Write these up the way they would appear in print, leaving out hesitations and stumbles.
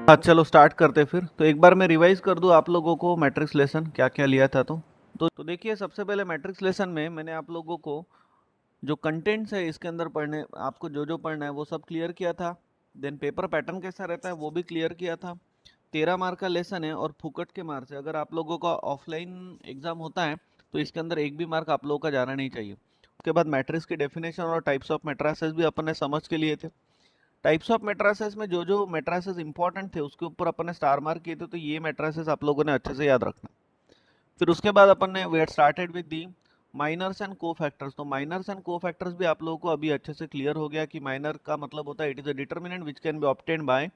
हाँ चलो स्टार्ट करते फिर। तो एक बार मैं रिवाइज कर दूँ आप लोगों को मैट्रिक्स लेसन क्या क्या लिया था। तो देखिए, सबसे पहले मैट्रिक्स लेसन में मैंने आप लोगों को जो कंटेंट्स है इसके अंदर पढ़ने, आपको जो जो पढ़ना है वो सब क्लियर किया था। देन पेपर पैटर्न कैसा रहता है वो भी क्लियर किया था। 13 मार्क का लेसन है और फुकट के मार्क्स है। अगर आप लोगों का ऑफलाइन एग्जाम होता है तो इसके अंदर एक भी मार्क आप लोगों का जाना नहीं चाहिए। उसके बाद मैट्रिक्स की डेफिनेशन और टाइप्स ऑफ मैट्रिसेस भी अपन ने समझ के लिए थे। टाइप्स ऑफ मैट्रिसेस में जो जो मैट्रिसेस इंपॉर्टेंट थे उसके ऊपर अपन ने स्टार मार्क किए थे, तो ये मैट्रिसेस आप लोगों ने अच्छे से याद रखना। फिर उसके बाद अपन ने we started with the minors and cofactors. तो माइनर्स एंड को फैक्टर्स भी आप लोगों को अभी अच्छे से क्लियर हो गया कि माइनर का मतलब होता है it is a determinant which can be obtained by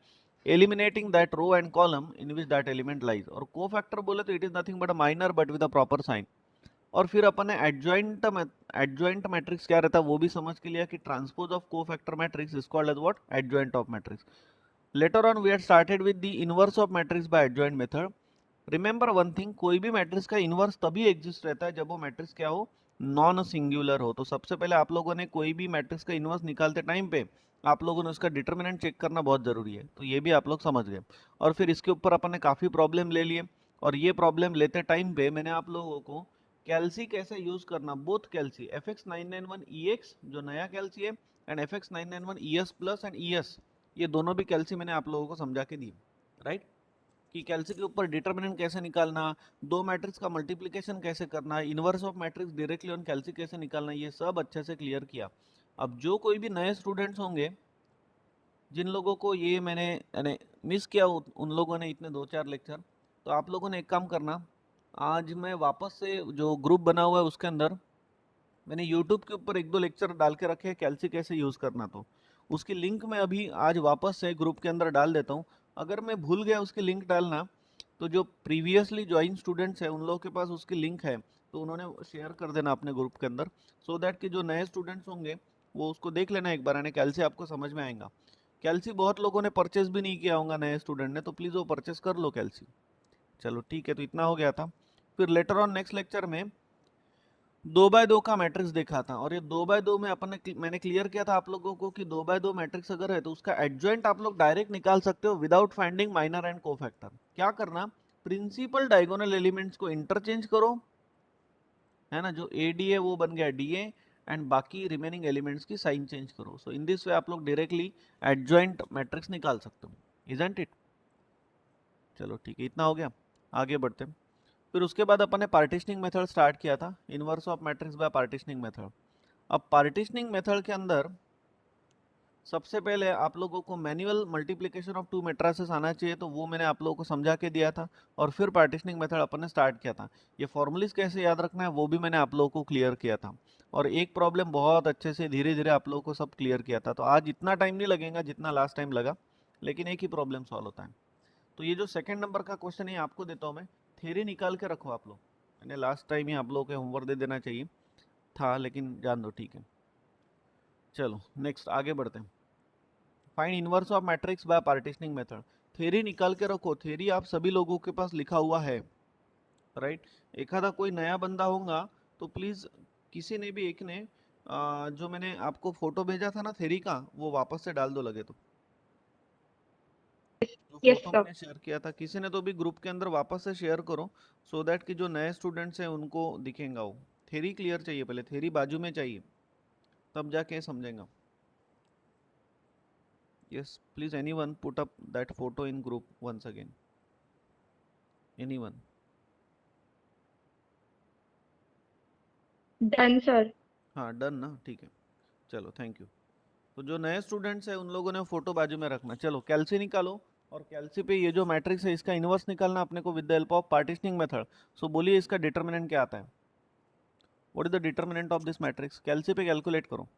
eliminating that row and column in which that element lies. और को फैक्टर बोले तो it is nothing but a minor but with a proper sign. और फिर अपन ने adjoint matrix क्या रहता है वो भी समझ के लिया कि transpose of cofactor matrix is called as what, adjoint of matrix. Later on we had started with the inverse of matrix by adjoint method. Remember one thing, कोई भी मैट्रिक्स का इनवर्स तभी एग्जिस्ट रहता है जब वो matrix क्या हो, नॉन सिंगुलर हो। तो सबसे पहले आप लोगों ने कोई भी मैट्रिक्स का इनवर्स निकालते टाइम पे आप लोगों ने उसका डिटर्मिनेंट चेक करना बहुत जरूरी है। तो ये भी आप लोग समझ गए। और फिर इसके ऊपर अपन ने काफी प्रॉब्लम ले लिए। और ये प्रॉब्लम लेते टाइम पे मैंने आप लोगों को कैल्सी कैसे यूज करना, बोथ कैल्सी FX991EX जो नया कैल्सी है and FX991ES plus and ES, ये दोनों भी कैल्सी मैंने आप लोगों को समझा के दी। राइट, कि कैल्सी के ऊपर डिटर्मिनेंट कैसे निकालना, दो मैट्रिक्स का मल्टीप्लिकेशन कैसे करना, inverse of matrix directly on calci कैसे निकालना, ये सब अच्छे से क्लियर किया। अब जो कोई भी नए स्टूडेंट्स होंगे जिन लोगों को ये मैंने यानी मिस किया उन लोगों ने इतने 2-4 लेक्चर, तो आप लोगों ने एक काम करना, आज मैं वापस से जो ग्रुप बना हुआ है उसके अंदर मैंने यूट्यूब के ऊपर 1-2 लेक्चर डाल के रखे हैं कैल्सी कैसे यूज़ करना। तो उसकी लिंक मैं अभी आज वापस से ग्रुप के अंदर डाल देता हूँ। अगर मैं भूल गया उसकी लिंक डालना तो जो प्रीवियसली ज्वाइन स्टूडेंट्स हैं उन लोगों के पास उसकी लिंक है, तो उन्होंने शेयर कर देना अपने ग्रुप के अंदर, सो दैट कि जो नए स्टूडेंट्स होंगे वो उसको देख लेना एक बार, यानी कैल्सी आपको समझ में आएगा। कैल्सी बहुत लोगों ने परचेज भी नहीं किया होगा नए स्टूडेंट ने, तो प्लीज़ वो परचेस कर लो कैल्सी। चलो ठीक है, तो इतना हो गया था। फिर लेटर ऑन नेक्स्ट लेक्चर में 2x2 का मैट्रिक्स देखा था, और ये 2x2 में मैंने क्लियर किया था आप लोगों को कि 2x2 मैट्रिक्स अगर है तो उसका एडजॉइंट आप लोग डायरेक्ट निकाल सकते हो without finding minor and cofactor. क्या करना, प्रिंसिपल डायगोनल एलिमेंट्स को इंटरचेंज करो, है ना, जो ए डी है वो बन गया डी ए, एंड बाकी रिमेनिंग एलिमेंट्स की साइन चेंज करो। सो इन दिस वे आप लोग डायरेक्टली एडजॉइंट मैट्रिक्स निकाल सकते हो, इजंट इट। चलो ठीक है, इतना हो गया, आगे बढ़ते हैं। फिर उसके बाद अपन ने पार्टीशनिंग मेथड स्टार्ट किया था, inverse of matrix bye partitioning method. अब पार्टीशनिंग मेथड के अंदर सबसे पहले आप लोगों को manual multiplication of to matrices आना चाहिए, तो वो मैंने आप लोगों को समझा के दिया था। और फिर पार्टीशनिंग मेथड अपन ने स्टार्ट किया था। ये फॉर्मूलीज कैसे याद रखना है वो भी मैंने आप लोगों को क्लियर किया था। और एक प्रॉब्लम बहुत अच्छे से धीरे धीरे आप लोगों को सब क्लियर किया था। तो आज इतना टाइम नहीं लगेगा जितना लास्ट टाइम लगा, लेकिन एक ही प्रॉब्लम सॉल्व होता है। तो ये जो सेकंड नंबर का क्वेश्चन है आपको देता हूँ मैं, थ्योरी निकाल के रखो आप लोग। मैंने लास्ट टाइम ही आप लोगों के होमवर्क दे देना चाहिए था, लेकिन जान दो, ठीक है। चलो नेक्स्ट आगे बढ़ते हैं। Find inverse of matrix bye partitioning method. Theory निकाल के रखो, थ्योरी आप सभी लोगों के पास लिखा हुआ है, राइट। एक आधा कोई नया बंदा होगा तो प्लीज, किसी ने भी एक ने जो मैंने आपको फोटो भेजा था ना थ्योरी का, वो वापस से डाल दो लगे तो। जो यस फोटो सर। मैंने शेयर किया था किसी ने तो भी ग्रुप के अंदर वापस से शेयर करो, सो दैट कि जो नए स्टूडेंट्स हैं उनको दिखेगा वो। थ्योरी क्लियर चाहिए, पहले थ्योरी बाजू में चाहिए, तब जाके समझेगा। Yes, please anyone put up that photo in group once again. Anyone? Done sir. हाँ डन ना, ठीक है। चलो थैंक यू। तो जो नए स्टूडेंट्स हैं उन लोगों ने फोटो बाजू में रखना। चलो कैल्सी निकालो, और कैल्सी पे ये जो मैट्रिक्स है इसका इनवर्स निकालना अपने को with the help of partitioning method. So बोलिए इसका डिटर्मिनेंट क्या आता है, what is the determinant of this matrix, calci पे कैलकुलेट करो।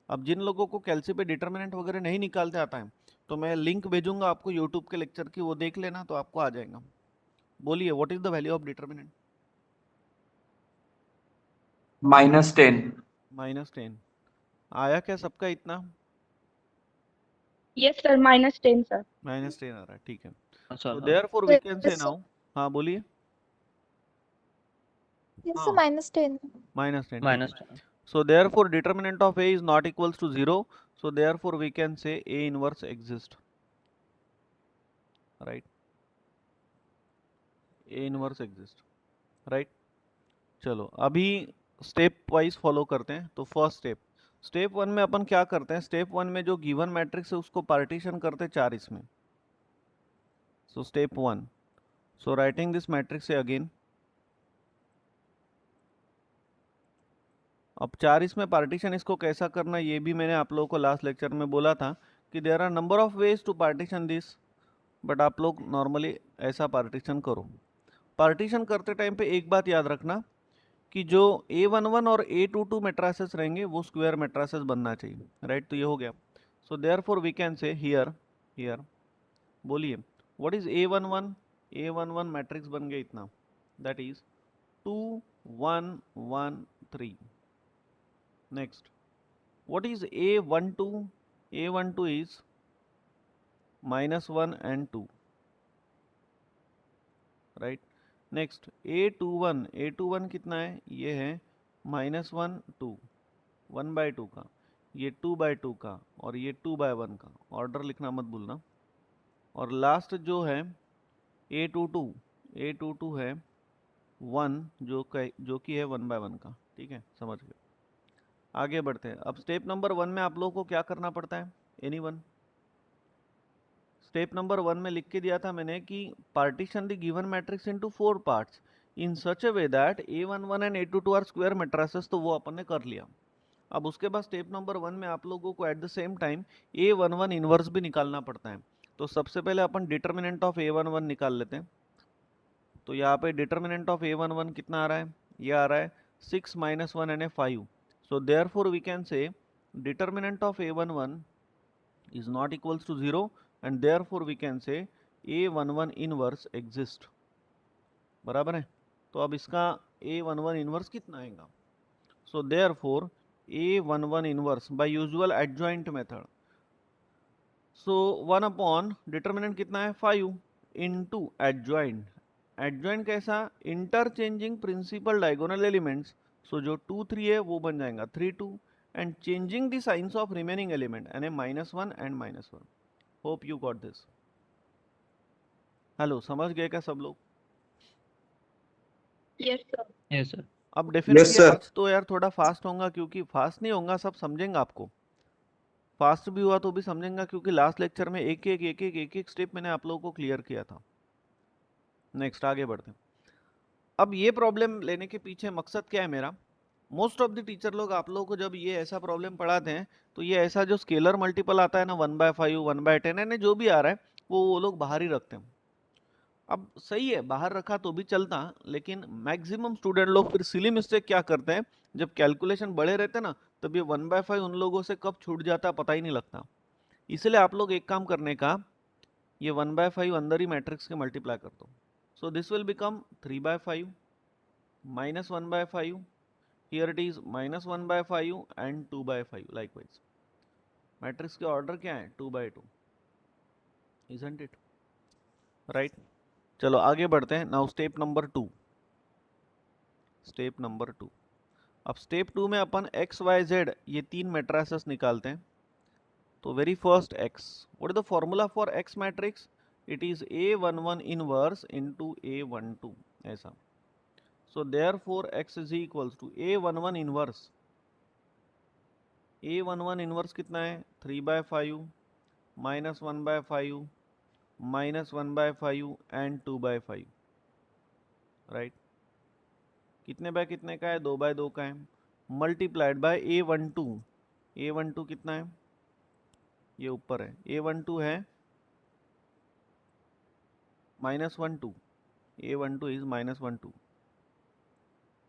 अब जिन लोगों को कैल्सी पे डिटर्मिनेंट वगैरह नहीं निकालते आता है, तो मैं लिंक भेजूंगा आपको यूट्यूब के लेक्चर की, वो देख लेना तो आपको आ जाएगा। बोलिए what is the value of determinant. -10। -10 आया क्या सबका इतना? Yes sir, -10 sir. -10 आ रहा है, ठीक है। अच्छा सो था। Therefore we can say now, हाँ बोलिए। Yes, हाँ -10. -10, ठीक है। -10। So therefore determinant of A is not equals to 0. So therefore we can say A inverse exists. Right, A inverse exist, right. चलो अभी स्टेप वाइज फॉलो करते हैं। तो फर्स्ट स्टेप वन में अपन क्या करते हैं, स्टेप वन में जो गिवन मैट्रिक्स है उसको पार्टीशन करते हैं 4 इसमें। So step one, so writing this matrix again. अब 4 इसमें पार्टीशन इसको कैसा करना ये भी मैंने आप लोगों को लास्ट लेक्चर में बोला था कि there are number of ways to partition this, but आप लोग नॉर्मली ऐसा पार्टीशन करो। पार्टीशन करते टाइम पे एक बात याद रखना कि जो A11 और A22 मेट्रासेस रहेंगे वो स्क्वायर मेट्रासेस बनना चाहिए, राइट। तो ये हो गया। So therefore we can say here बोलिए what is A11। A11 matrix बन गया इतना, that is 2 1 1 3। Next what is A12। A12 is -1 and 2, right. Next A21 कितना है, ये है -1 2, 1/2 का, ये 2/2 का, और ये 2/1 का। ऑर्डर लिखना मत भूलना। और लास्ट जो है A22 है 1, जो कि है 1/1 का। ठीक है, समझ गए। आगे बढ़ते हैं। अब स्टेप नंबर 1 में आप लोगों को क्या करना पड़ता है, एनीवन। स्टेप नंबर 1 में लिख के दिया था मैंने कि partition the given matrix into 4 parts in such a way that A11 and A22 are square matrices. तो वो अपन ने कर लिया। अब उसके बाद स्टेप नंबर 1 में आप लोगों को at the same time A11 inverse भी निकालना पड़ता है। तो सबसे पहले अपन डिटर्मिनेंट ऑफ A11 निकाल लेते हैं। तो यहाँ पे डिटर्मिनेंट ऑफ A11 कितना आ रहा है, ये आ रहा है 6 - 1 and 5। So therefore we can say determinant of A11 is not equals to 0 and therefore we can say A11 inverse exist। बराबर है। तो अब इसका A11 इनवर्स कितना आएगा। So therefore A11 inverse by usual adjoint method. So 1 upon determinant कितना है 5 into adjoint. Adjoint कैसा, इंटरचेंजिंग प्रिंसिपल डायगोनल एलिमेंट्स। सो जो 2 3 है वो बन जाएगा 3 2 and changing the science of remaining element यानी -1 and -1। Hope you got this. Hello, समझ गए क्या सब लोग। Yes sir. Yes sir. अब Yes, डेफिनेटली sir. आज तो यार थोड़ा फास्ट होगा, क्योंकि फास्ट नहीं होगा सब समझेंगे आपको। फास्ट भी हुआ तो भी समझेंगे, क्योंकि लास्ट लेक्चर में एक एक स्टेप मैंने आप लोगों को क्लियर किया था। नेक्स्ट आगे बढ़ते हैं। अब ये प्रॉब्लम लेने के पीछे मकसद क्या है मेरा, मोस्ट ऑफ द टीचर लोग आप लोगों को जब ये ऐसा प्रॉब्लम पढ़ाते हैं तो ये ऐसा जो स्केलर मल्टीपल आता है ना 1/5 1/10 यानी जो भी आ रहा है वो लोग बाहर ही रखते हैं। अब सही है, बाहर रखा तो भी चलता, लेकिन मैक्सिमम स्टूडेंट लोग फिर सिली मिस्टेक क्या करते हैं, जब कैलकुलेशन बड़े रहते हैं ना तब ये 1/5 उन लोगों से कब छूट जाता पता ही नहीं लगता। इसलिए आप लोग एक काम करने का, ये 1/5 अंदर ही मैट्रिक्स के मल्टीप्लाई कर दो। So this will become 3/5 -1/5। Here it is -1/5 and 2/5 likewise. Matrix के ऑर्डर क्या है 2/2, इजंट इट, राइट। चलो आगे बढ़ते हैं। Now step number 2। Step number 2। अब स्टेप 2 में अपन एक्स वाई जेड ये 3 मैट्रिसेस निकालते हैं। तो very first X, what is the formula for X matrix, it is A11 inverse into A12 ऐसा। So therefore X is equals to A11 inverse. A11 inverse कितना है 3/5 -1/5 -1/5 and 2/5, right. कितने bye कितने का है 2/2 का है, मल्टीप्लाइड बाय A12। A12 कितना है, ये ऊपर है, A12 है -1 2। A12 इज -1 2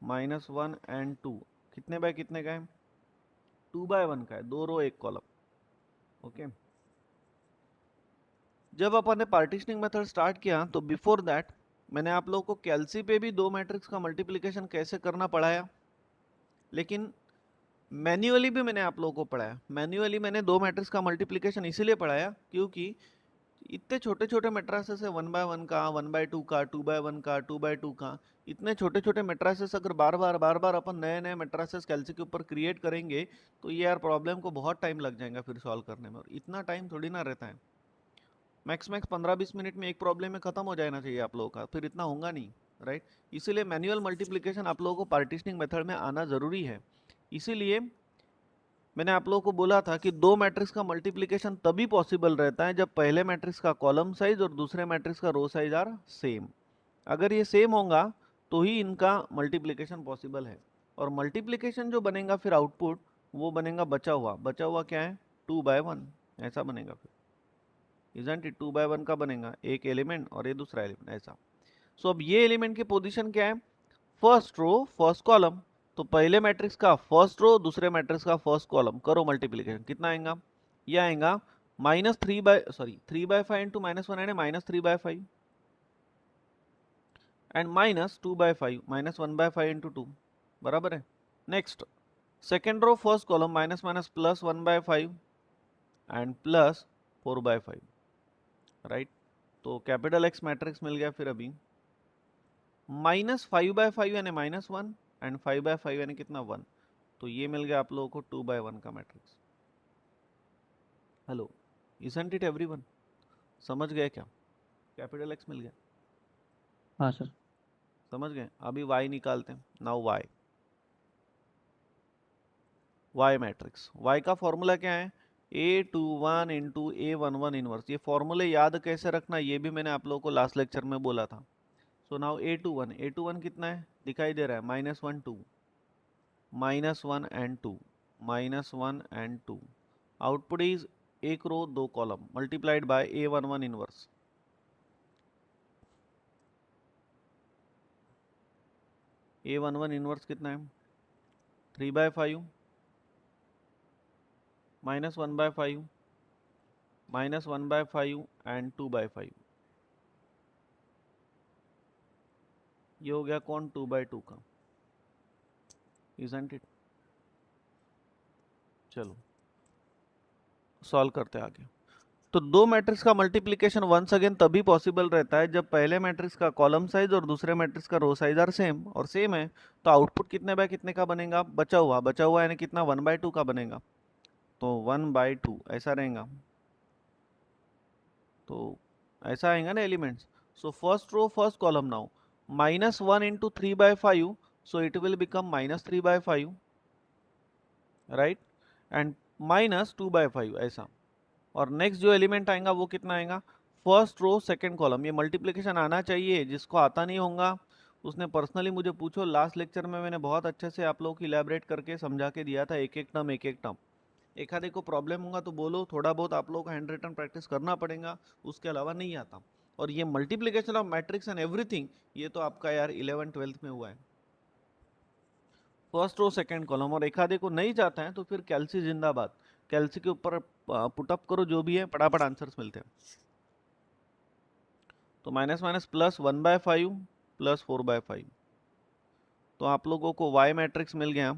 -1 एंड 2 कितने बाय कितने का है 2/1 का है, 2 रो 1 कॉलम। ओके, जब अपन ने पार्टीशनिंग मेथड स्टार्ट किया तो बिफोर दैट मैंने आप लोगों को कैलसी पे भी 2 मैट्रिक्स का मल्टीप्लिकेशन कैसे करना पढ़ाया, लेकिन मैन्युअली भी मैंने आप लोगों को पढ़ाया। मैन्युअली मैंने 2 मैट्रिक्स का मल्टीप्लिकेशन इसीलिए पढ़ाया क्योंकि इतने छोटे छोटे मैट्रिसेस है 1/1 का 1/2 का 2/1 का 2/2 का, इतने छोटे छोटे मैट्रिसेस अगर बार बार अपन नए नए मैट्रिसेस कैलसी के ऊपर क्रिएट करेंगे तो ये यार प्रॉब्लम को बहुत टाइम लग जाएगा फिर सॉल्व करने में, और इतना टाइम थोड़ी ना रहता है। मैक्स 15-20 मिनट में एक प्रॉब्लम में खत्म हो जाना चाहिए आप लोगों का, फिर इतना होगा नहीं, राइट। इसीलिए मैनुअल मल्टीप्लिकेशन आप लोगों को पार्टीशनिंग मेथड में आना जरूरी है। इसीलिए मैंने आप लोगों को बोला था कि दो मैट्रिक्स का मल्टीप्लिकेशन तभी पॉसिबल रहता है जब पहले मैट्रिक्स का कॉलम साइज और दूसरे मैट्रिक्स का रो साइज आर सेम। अगर ये सेम होगा तो ही इनका मल्टीप्लिकेशन पॉसिबल है। और मल्टीप्लिकेशन जो बनेगा फिर आउटपुट, वो बनेगा बचा हुआ क्या है, 2/1 ऐसा बनेगा। फिर इजंट इट 2/1 का बनेगा, एक एलिमेंट और ये दूसरा एलिमेंट ऐसा। सो अब ये एलिमेंट की पोजीशन क्या है, फर्स्ट रो फर्स्ट कॉलम। तो पहले मैट्रिक्स का फर्स्ट रो दूसरे मैट्रिक्स का फर्स्ट कॉलम, करो मल्टीप्लिकेशन, कितना आएगा, ये आएगा -3/5 इंटू -1 यानी -3/5 एंड -2/5 -1/5 इंटू 2 बराबर है। Next second row first column minus minus plus 1/5 and plus 4/5, right. तो कैपिटल एक्स मैट्रिक्स मिल गया। फिर अभी -5/5 यानी -1 एंड 5/5 यानी कितना 1, तो ये मिल गया आप लोगों को 2/1 का matrix. Hello, isn't it everyone, समझ गए क्या, कैपिटल एक्स मिल गया, हाँ सर। समझ गए। अभी y निकालते हैं, नाउ y मैट्रिक्स, y का फॉर्मूला क्या है, A21 इंटू A11 इनवर्स। ये फॉर्मूले याद कैसे रखना ये भी मैंने आप लोगों को लास्ट लेक्चर में बोला था। सो नाउ A21 कितना है, दिखाई दे रहा है, -1 2 -1 एंड 2 -1 एंड 2। आउटपुट इज एक रो दो column multiplied by A11 inverse. A11 inverse कितना है, 3/5 -1/5 -1/5 एंड 2/5। ये हो गया कौन, 2/2 का, इजंट इट। चलो सॉल्व करते हैं आगे। तो दो मैट्रिक्स का मल्टीप्लिकेशन वंस अगेन तभी पॉसिबल रहता है जब पहले मैट्रिक्स का कॉलम साइज और दूसरे मैट्रिक्स का रो साइज आर सेम, और सेम है तो आउटपुट कितने बाय कितने का बनेगा, बचा हुआ यानी कितना 1/2 का बनेगा, तो 1/2 ऐसा रहेगा। तो ऐसा आएगा ना elements. So first row first column now -1 into 3/5, so it will become -3/5, right, and -2/5 ऐसा। और नेक्स्ट जो एलिमेंट आएगा वो कितना आएगा, फर्स्ट रो सेकंड कॉलम। ये मल्टीप्लिकेशन आना चाहिए, जिसको आता नहीं होगा उसने पर्सनली मुझे पूछो। लास्ट लेक्चर में मैंने बहुत अच्छे से आप लोगों को इलेबरेट करके समझा के दिया था, एक एक टर्म। एक आधे को प्रॉब्लम होगा तो बोलो, थोड़ा बहुत आप लोगों को हैंड रिटन प्रैक्टिस करना पड़ेगा, उसके अलावा नहीं आता। और ये multiplication of matrix and everything, ये तो आपका यार 11th-12th में हुआ है, फर्स्ट रो सेकंड कॉलम। और एक आधे को नहीं जाता है तो फिर कैल्सी जिंदाबाद, कैल्सी के ऊपर पुटअप करो, जो भी है फटाफट आंसर्स मिलते हैं। तो माइनस माइनस प्लस 1/5 प्लस 4/5, तो आप लोगों को y मैट्रिक्स मिल गया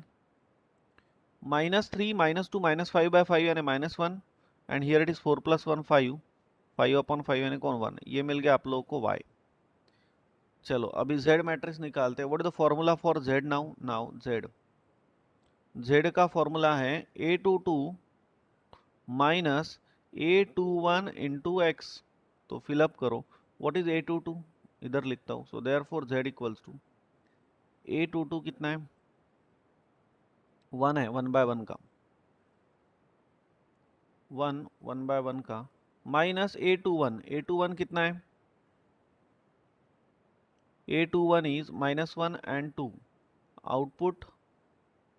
-3 -2 -5/5 यानी -1 एंड हियर इट इज 4 + 1 5, 5/5 यानी कौन 1, ये मिल गया आप लोगों को y। चलो अभी z मैट्रिक्स निकालते हैं। What is the formula for z now z का फॉर्मूला है A22 -A21 इंटू x। तो फिलअप करो, व्हाट इज A22, इधर लिखता हूँ। So therefore z equals to A22 कितना है, 1 है, 1/1 का, 1/1 का, माइनस A21 कितना है, A21 इज -1 एंड 2। आउटपुट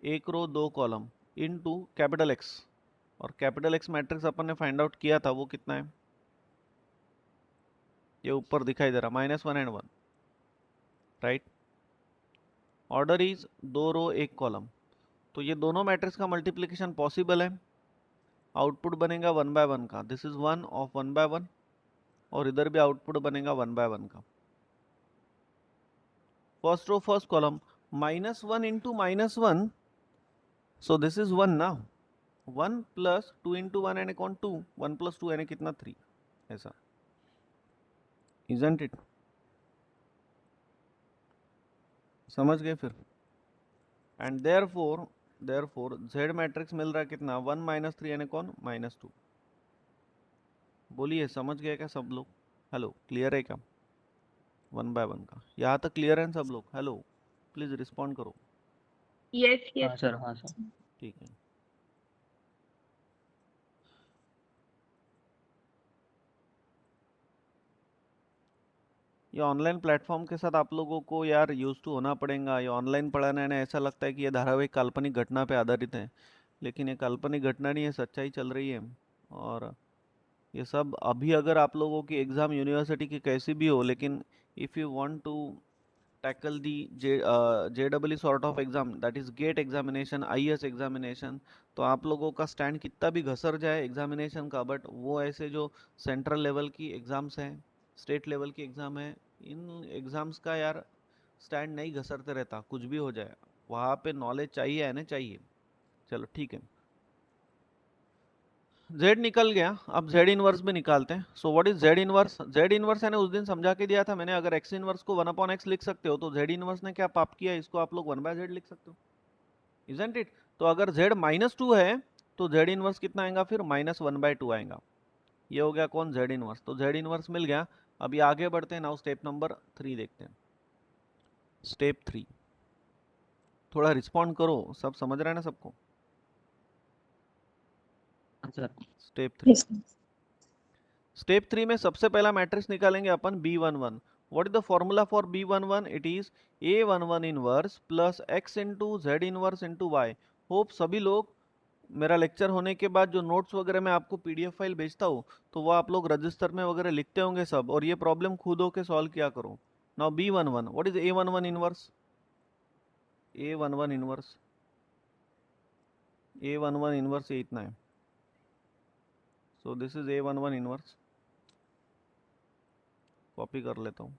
एक रो दो कॉलम इनटू कैपिटल एक्स, और कैपिटल एक्स मैट्रिक्स अपन ने फाइंड आउट किया था, वो कितना है, ये ऊपर दिखाई दे रहा, -1 एंड 1, राइट। ऑर्डर इज दो रो एक कॉलम। तो ये दोनों मैट्रिक्स का मल्टीप्लिकेशन पॉसिबल है। आउटपुट बनेगा 1/1 का, दिस इज 1 ऑफ 1/1, और इधर भी आउटपुट बनेगा 1/1 का। First row first column -1 into -1, so this is 1 ना, 1 + 2 इंटू 1 यानी कौन 2, 1 + 2 यानी कितना 3, ऐसा, इजंट इट, समझ गए फिर। एंड देयरफॉर z मैट्रिक्स मिल रहा है कितना, 1 - 3 यानी कौन -2। बोलिए, समझ गए क्या सब लोग? हेलो, क्लियर है क्या? 1 by 1 का यहाँ तक क्लियर है ना सब लोग? हेलो, प्लीज रिस्पॉन्ड करो। यस हाँ यस सर, हाँ सर। ठीक है। ये ऑनलाइन प्लेटफॉर्म के साथ आप लोगों को यार यूज टू होना पड़ेगा। ये ऑनलाइन पढ़ाने ने ऐसा लगता है कि ये धारावाहिक काल्पनिक घटना पे आधारित है, लेकिन ये काल्पनिक घटना नहीं है, सच्चाई चल रही है। और ये सब अभी अगर आप लोगों की एग्ज़ाम यूनिवर्सिटी की कैसी भी हो, लेकिन if you want to tackle the JEE sort of exam, that is GATE examination, IAS examination, तो आप लोगों का स्टैंड कितना भी घसर जाए एग्जामिनेशन का, बट वो ऐसे जो सेंट्रल लेवल की एग्ज़ाम्स हैं, स्टेट लेवल की एग्ज़ाम है, इन एग्ज़ाम्स का यार स्टैंड नहीं घसरते रहता, कुछ भी हो जाए वहाँ पे नॉलेज चाहिए है ना, चाहिए। चलो ठीक है, Z निकल गया, अब Z इनवर्स भी निकालते हैं। So what is Z inverse? Z inverse मैंने उस दिन समझा के दिया था मैंने, अगर X इनवर्स को 1/x लिख सकते हो तो Z इनवर्स ने क्या पाप किया, इसको आप लोग 1/z लिख सकते हो, इजंट इट? तो अगर Z -2 है तो Z इनवर्स कितना आएगा फिर? -1/2 आएगा। ये हो गया कौन? Z inverse. तो Z इनवर्स मिल गया। अभी आगे बढ़ते हैं, नाउ स्टेप नंबर 3 देखते हैं। स्टेप 3, थोड़ा रिस्पॉन्ड करो, सब समझ रहे हैं ना सबको? हाँ सर। स्टेप 3, यस स्टेप 3 में सबसे पहला मैट्रिक्स निकालेंगे अपन B11। What is the formula for B11? It is A11 inverse plus x into Z inverse into y। Hope सभी लोग मेरा लेक्चर होने के बाद जो नोट्स वगैरह मैं आपको PDF फाइल भेजता हूँ तो वो आप लोग रजिस्टर में वगैरह लिखते होंगे सब, और ये प्रॉब्लम खुद होके सॉल्व किया करो। Now B11, what is A11 inverse? A11 inverse, A11 inverse ये इतना है। सो this is A11 inverse, copy कर लेता हूँ।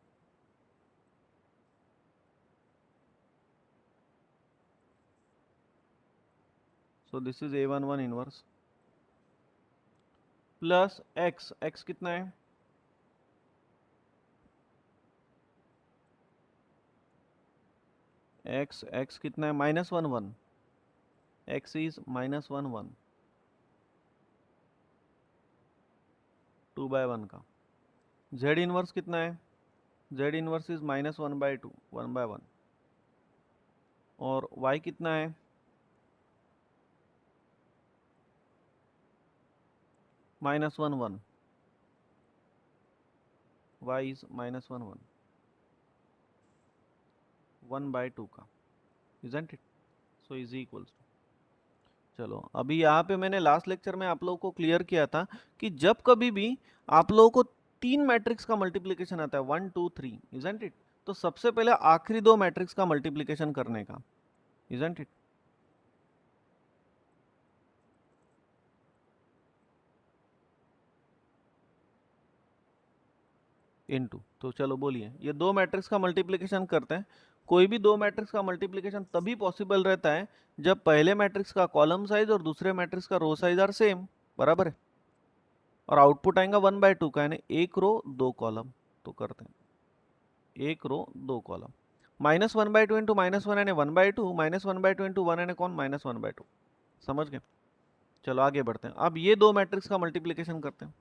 सो this is A11 inverse plus x कितना है? x कितना है? -1 1। x इज -1 1, 2/1 का। z इनवर्स कितना है? z inverse is -1/2, 1/1। और y कितना है? -1 1, y इज -1 1, 1/2 का, isn't it? So is equals to, चलो अभी यहाँ पे मैंने लास्ट लेक्चर में आप लोगों को क्लियर किया था कि जब कभी भी आप लोगों को 3 मैट्रिक्स का मल्टीप्लिकेशन आता है, 1 2 3, इजंट इट? तो सबसे पहले आखिरी 2 मैट्रिक्स का मल्टीप्लिकेशन करने का, इजंट इट? इनटू, तो चलो बोलिए, ये 2 मैट्रिक्स का मल्टीप्लिकेशन करते हैं। कोई भी 2 मैट्रिक्स का मल्टीप्लिकेशन तभी पॉसिबल रहता है जब पहले मैट्रिक्स का कॉलम साइज और दूसरे मैट्रिक्स का रो साइज आर सेम, बराबर है? और आउटपुट आएगा 1/2 का, यानी 1 रो 2 कॉलम। तो करते हैं, 1 रो 2 कॉलम, -1/2 इंटू -1 यानी 1/2, -1/2 इंटू 1 यानी कौन? -1/2। समझ गए? चलो आगे बढ़ते हैं, अब ये 2 मैट्रिक्स का मल्टीप्लिकेशन करते हैं।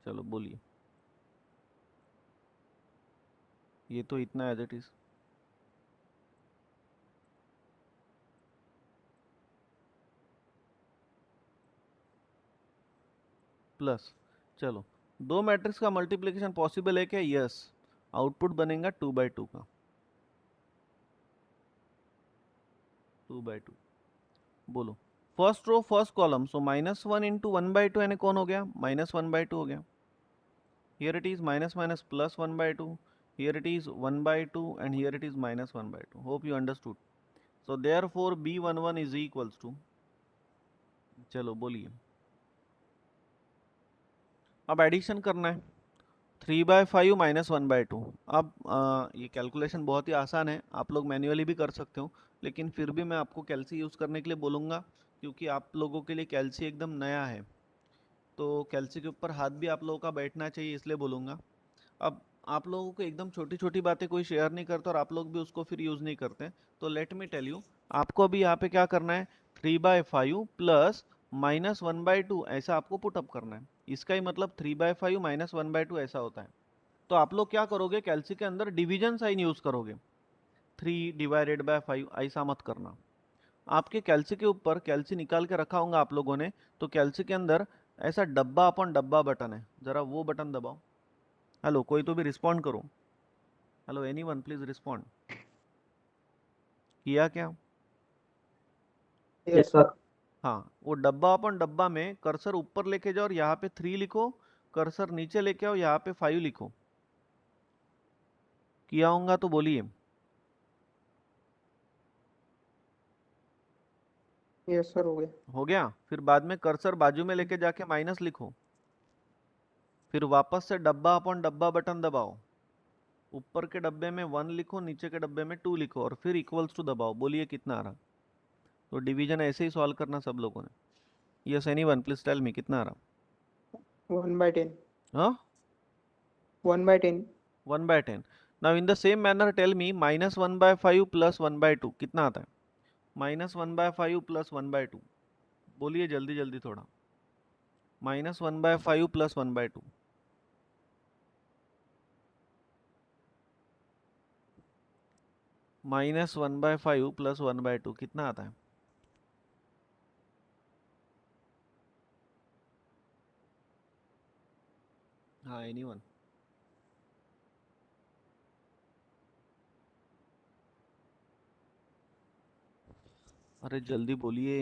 चलो बोलिए, ये तो इतना एज इट इज। प्लस, चलो 2 मैट्रिक्स का मल्टीप्लिकेशन पॉसिबल है क्या? यस। आउटपुट बनेगा 2/2 का, 2/2। बोलो, फर्स्ट रो फर्स्ट कॉलम, सो -1 इंटू 1/2 यानी कौन हो गया? -1/2 हो गया। Here it is minus minus plus 1/2, here it is 1/2 and here it is -1/2. Hope you understood. So therefore B11 is equals to, चलो बोलिए, अब एडिशन करना है, 3/5 -1/2। अब ये कैलकुलेशन बहुत ही आसान है, आप लोग मैन्युअली भी कर सकते हो, लेकिन फिर भी मैं आपको कैलसी यूज़ करने के लिए बोलूँगा, क्योंकि आप लोगों के लिए कैलसी एकदम नया है, तो कैलसी के ऊपर हाथ भी आप लोगों का बैठना चाहिए, इसलिए बोलूँगा। अब आप लोगों को एकदम छोटी छोटी बातें कोई शेयर नहीं करता और आप लोग भी उसको फिर यूज़ नहीं करते, तो लेट मी टेल यू, आपको अभी यहाँ पे क्या करना है? 3/5 प्लस -1/2 ऐसा आपको पुटअप करना है। इसका ही मतलब 3/5 -1/2 ऐसा होता है। तो आप लोग क्या करोगे, कैलसी के अंदर डिवीजन साइन यूज करोगे, 3/5 ऐसा मत करना। आपके कैलसी के ऊपर, कैलसी निकाल के रखा होगा आप लोगों ने, तो कैलसी के अंदर ऐसा डब्बा अपन डब्बा बटन है, जरा वो बटन दबाओ। हेलो, कोई तो भी रिस्पॉन्ड करो। Hello anyone, please respond. किया क्या? Yes sir. हाँ, वो डब्बा अपन डब्बा में कर्सर ऊपर लेके जाओ और यहाँ पे 3 लिखो, कर्सर नीचे लेके आओ, यहाँ पे 5 लिखो। किया होगा तो बोलिए। यस सर, हो गया। हो गया? फिर बाद में कर्सर बाजू में लेके जाके माइनस लिखो। फिर वापस से डब्बा अपन डब्बा बटन दबाओ, ऊपर के डब्बे में 1 लिखो, नीचे के डब्बे में 2 लिखो और फिर इक्वल्स टू दबाओ। बोलिए कितना आ रहा? तो डिवीजन ऐसे ही सॉल्व करना सब लोगों ने। Yes anyone, please tell me कितना आ रहा? 1/10। हाँ, 1/10। 1/10। Now in the same manner tell me -1/5 plus 1/2 कितना आता है? -1/5 प्लस 1/2, बोलिए जल्दी जल्दी थोड़ा। -1/5 प्लस 1/2, -1/5 प्लस 1/2 कितना आता है? हाँ एनीवन? अरे जल्दी बोलिए।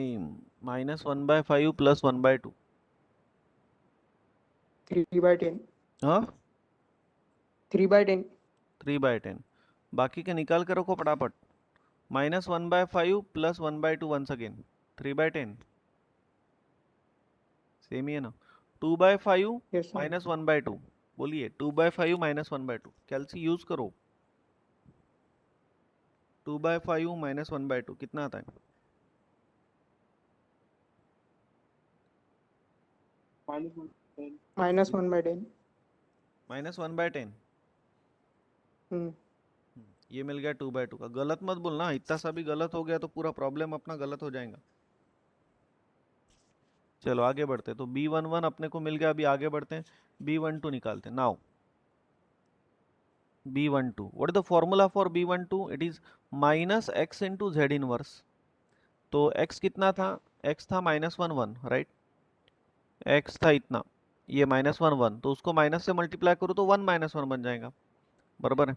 -1/5 प्लस 1/2। 3/10। हाँ, 3/10। 3/10। बाकी के निकाल कर रखो फटाफट। -1/5 प्लस 1/2 वंस अगेन, 3/10। सेम ही है ना? 2/5 यस सर। -1/2, बोलिए 2/5 -1/2, कैलसी यूज करो। 2/5 -1/2 कितना आता है? -1/10। -1/10। हम्म। ये मिल गया 2/2 का। गलत मत बोलना, इतना सा भी गलत हो गया तो पूरा प्रॉब्लम अपना गलत हो जाएगा। चलो आगे बढ़ते, तो B11 अपने को मिल गया। अभी आगे बढ़ते हैं, B12 निकालते हैं। Now B12, what is the formula for B12? It is -x into Z inverse. तो x कितना था? x था -1 1, राइट? x था इतना, ये -1 1, तो उसको माइनस से मल्टीप्लाई करो तो 1 -1 बन जाएगा, बराबर है?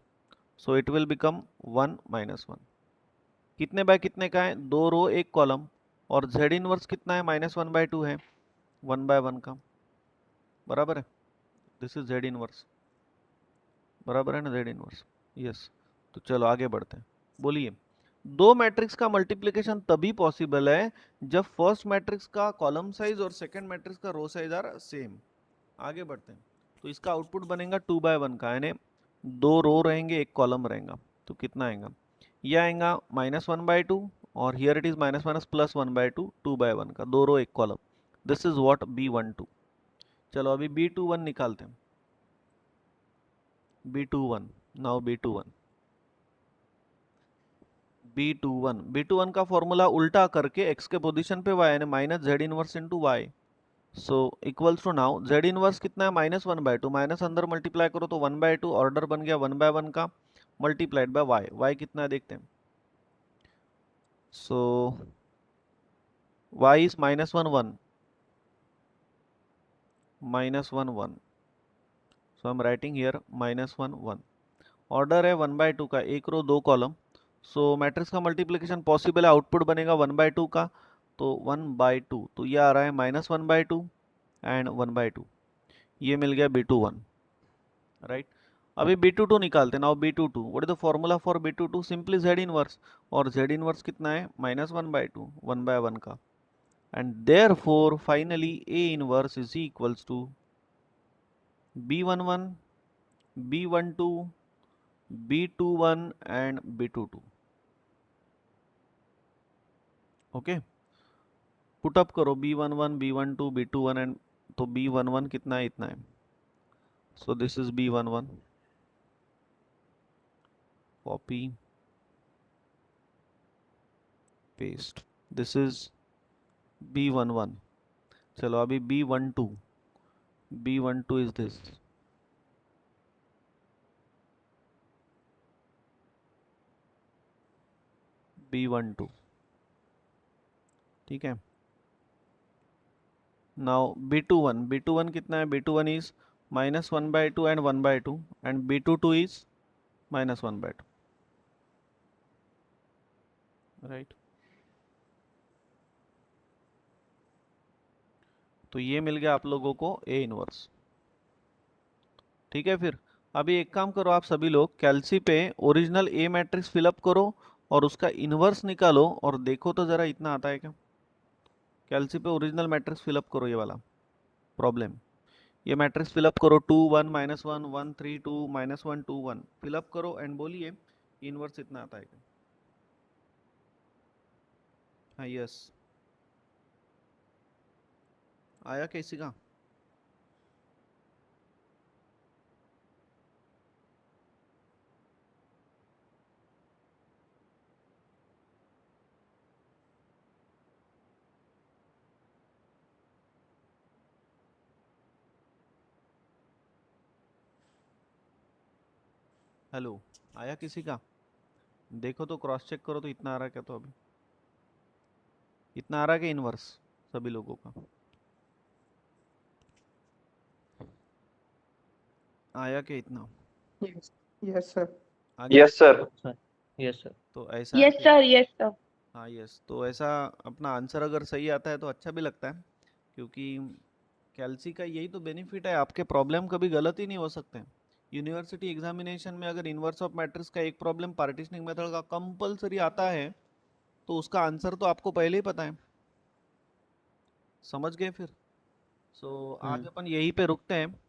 सो इट विल बिकम 1 -1। कितने बाय कितने का है? 2 रो 1 कॉलम। और z इनवर्स कितना है? -1/2 है, 1/1 का, बराबर है? दिस इज z इनवर्स, बराबर है ना z इनवर्स? यस। तो चलो आगे बढ़ते हैं। बोलिए, दो मैट्रिक्स का मल्टीप्लिकेशन तभी पॉसिबल है जब फर्स्ट मैट्रिक्स का कॉलम साइज और सेकंड मैट्रिक्स का रो साइज आर सेम। आगे बढ़ते हैं। तो इसका आउटपुट बनेगा 2/1 का, यानी 2 रो रहेंगे 1 कॉलम रहेगा। तो कितना आएगा? ये आएगा -1/2 और here it is minus plus 1/2, 2/1 का, 2 रो 1 column. This is what B12। चलो अभी B21 निकालते हैं। B21, नाउ B21 का फॉर्मूला उल्टा करके x के पोजीशन पे y यानी minus Z inverse into Y. So equals to, now Z inverse कितना है? -1/2, माइनस अंदर मल्टीप्लाई करो तो 1/2, ऑर्डर बन गया 1/1 का, मल्टीप्लाइड बाय वाई। वाई कितना है देखते हैं। So Y is -1 1, -1 1। So I am writing here -1 1। Order है 1/2 का, 1 रो 2 कॉलम। सो मैट्रिक्स का मल्टीप्लिकेशन पॉसिबल है, आउटपुट बनेगा 1/2 का, तो 1/2। तो ये आ रहा है -1/2 एंड 1/2। ये मिल गया B21, राइट? अभी B22 निकालते हैं। Now B22, what is the formula for B22? Simply Z inverse. और Z इनवर्स कितना है? -1/2, 1/1 का। And therefore finally A inverse is equals to B11, B12, B21 and B22। Okay, put up करो B11, B12, B21 and, तो B11 कितना है? इतना है। सो this is B11, copy paste, this is B11। चलो अभी B12 इज दिस, B12, ठीक है। नाउ B21 कितना है? B21 is -1/2 and 1/2 and B22 is -1/2, right. तो ये मिल गया आप लोगों को A इनवर्स, ठीक है। फिर अभी एक काम करो आप सभी लोग, कैल्सी पे ओरिजिनल A मैट्रिक्स फिलअप करो और उसका इनवर्स निकालो और देखो तो ज़रा इतना आता है क्या। कैल्सी पे ओरिजिनल मैट्रिक्स फिलअप करो, ये वाला प्रॉब्लम, ये मैट्रिक्स फिलअप करो 2 1 -1 1 3 2 -1 2 1 फिलअप करो एंड बोलिए इनवर्स इतना आता है क्या। हाँ यस, आया किसी का? हेलो, आया किसी का? देखो तो, क्रॉस चेक करो तो इतना आ रहा है क्या। तो अभी इतना आ रहा है क्या इनवर्स सभी लोगों का? आया क्या इतना? Yes. Yes, sir. आ गया? Yes, sir. Yes, sir. तो ऐसा है Yes, कि sir. Yes, sir. हाँ यस, तो ऐसा अपना आंसर अगर सही आता है तो अच्छा भी लगता है, क्योंकि कैल्सी का यही तो बेनिफिट है, आपके प्रॉब्लम कभी गलत ही नहीं हो सकते हैं। यूनिवर्सिटी एग्जामिनेशन में अगर इन्वर्स ऑफ मैट्रिक्स का एक प्रॉब्लम पार्टीशनिंग मेथड का कंपलसरी आता है तो उसका आंसर तो आपको पहले ही पता है, समझ गए फिर। सो आज अपन यहीं पे रुकते हैं।